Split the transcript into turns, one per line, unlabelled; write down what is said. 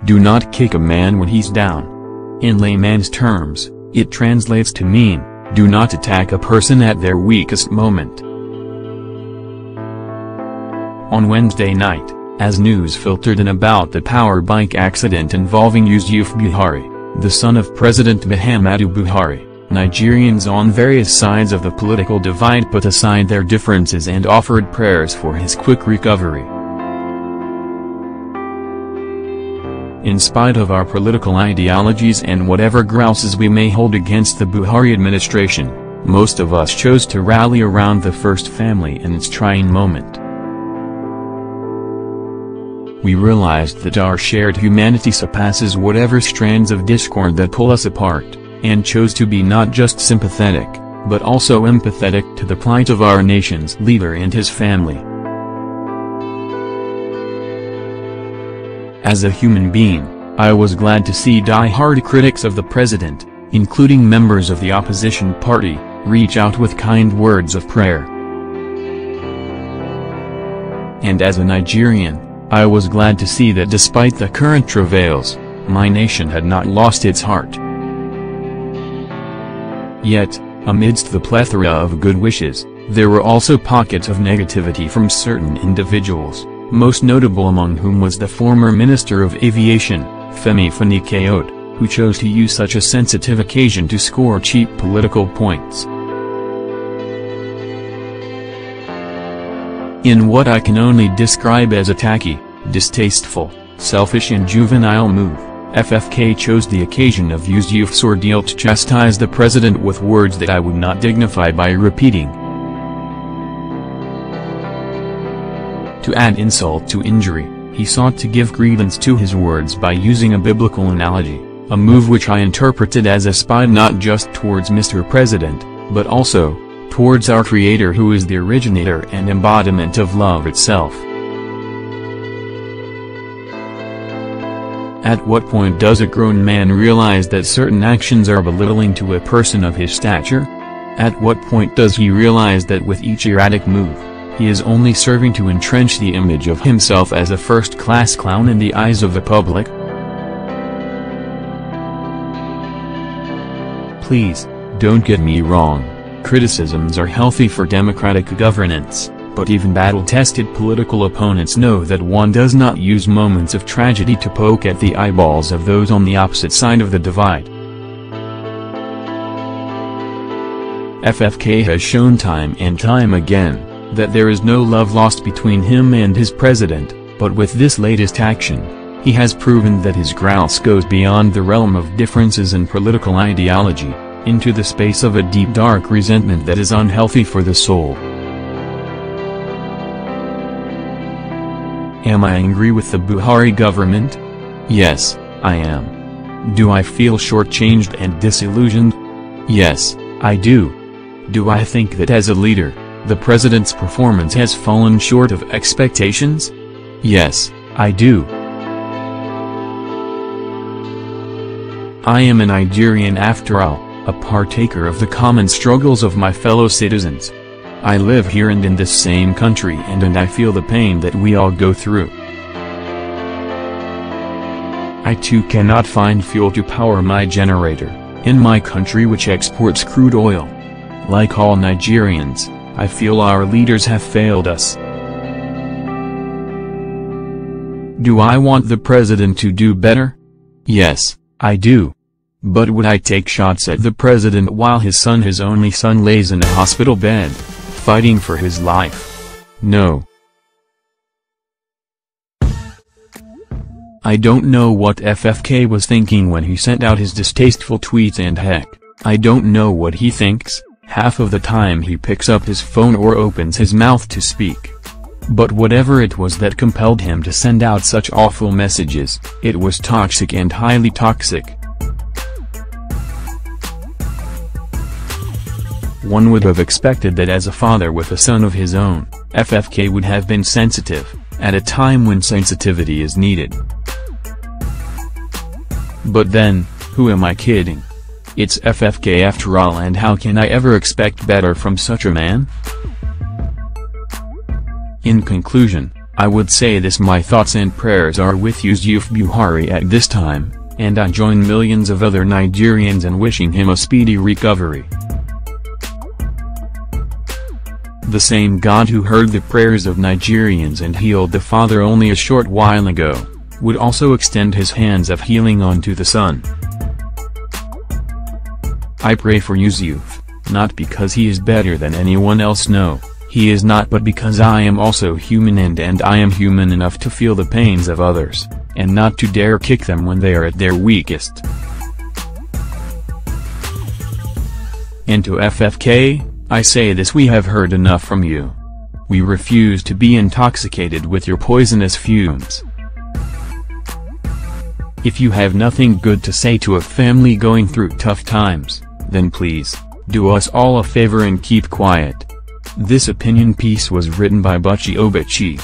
do not kick a man when he's down. In layman's terms, it translates to mean, do not attack a person at their weakest moment. On Wednesday night, as news filtered in about the power bike accident involving Yusuf Buhari, the son of President Muhammadu Buhari, Nigerians on various sides of the political divide put aside their differences and offered prayers for his quick recovery. In spite of our political ideologies and whatever grouses we may hold against the Buhari administration, most of us chose to rally around the first family in its trying moment. We realized that our shared humanity surpasses whatever strands of discord that pull us apart, and chose to be not just sympathetic, but also empathetic to the plight of our nation's leader and his family. As a human being, I was glad to see die-hard critics of the president, including members of the opposition party, reach out with kind words of prayer. And as a Nigerian, I was glad to see that despite the current travails, my nation had not lost its heart. Yet, amidst the plethora of good wishes, there were also pockets of negativity from certain individuals, most notable among whom was the former Minister of Aviation, Femi Fani-Kayode, who chose to use such a sensitive occasion to score cheap political points. In what I can only describe as a tacky, distasteful, selfish and juvenile move, FFK chose the occasion of Yusuf's ordeal to chastise the president with words that I would not dignify by repeating. To add insult to injury, he sought to give credence to his words by using a biblical analogy, a move which I interpreted as a spite not just towards Mr. President, but also towards our Creator, who is the originator and embodiment of love itself. At what point does a grown man realize that certain actions are belittling to a person of his stature? At what point does he realize that with each erratic move, he is only serving to entrench the image of himself as a first-class clown in the eyes of the public? Please, don't get me wrong, criticisms are healthy for democratic governance, but even battle-tested political opponents know that one does not use moments of tragedy to poke at the eyeballs of those on the opposite side of the divide. FFK has shown time and time again that there is no love lost between him and his president, but with this latest action, he has proven that his grouse goes beyond the realm of differences in political ideology, into the space of a deep dark resentment that is unhealthy for the soul. Am I angry with the Buhari government? Yes, I am. Do I feel shortchanged and disillusioned? Yes, I do. Do I think that as a leader, the president's performance has fallen short of expectations? Yes, I do. I am a Nigerian after all, a partaker of the common struggles of my fellow citizens. I live here and in this same country, and I feel the pain that we all go through. I too cannot find fuel to power my generator, in my country which exports crude oil. Like all Nigerians, I feel our leaders have failed us. Do I want the president to do better? Yes, I do. But would I take shots at the president while his only son lays in a hospital bed, fighting for his life? No. I don't know what FFK was thinking when he sent out his distasteful tweets, and heck, I don't know what he thinks half of the time he picks up his phone or opens his mouth to speak. But whatever it was that compelled him to send out such awful messages, it was toxic and highly toxic. One would have expected that as a father with a son of his own, FFK would have been sensitive, at a time when sensitivity is needed. But then, who am I kidding? It's FFK after all, and how can I ever expect better from such a man? In conclusion, I would say this: my thoughts and prayers are with Yusuf Buhari at this time, and I join millions of other Nigerians in wishing him a speedy recovery. The same God who heard the prayers of Nigerians and healed the father only a short while ago, would also extend his hands of healing onto the son. I pray for Yusuf, not because he is better than anyone else, no, he is not, but because I am also human, and I am human enough to feel the pains of others, and not to dare kick them when they are at their weakest. And to FFK, I say this: we have heard enough from you. We refuse to be intoxicated with your poisonous fumes. If you have nothing good to say to a family going through tough times, then please, do us all a favor and keep quiet. This opinion piece was written by Buchi Obichie.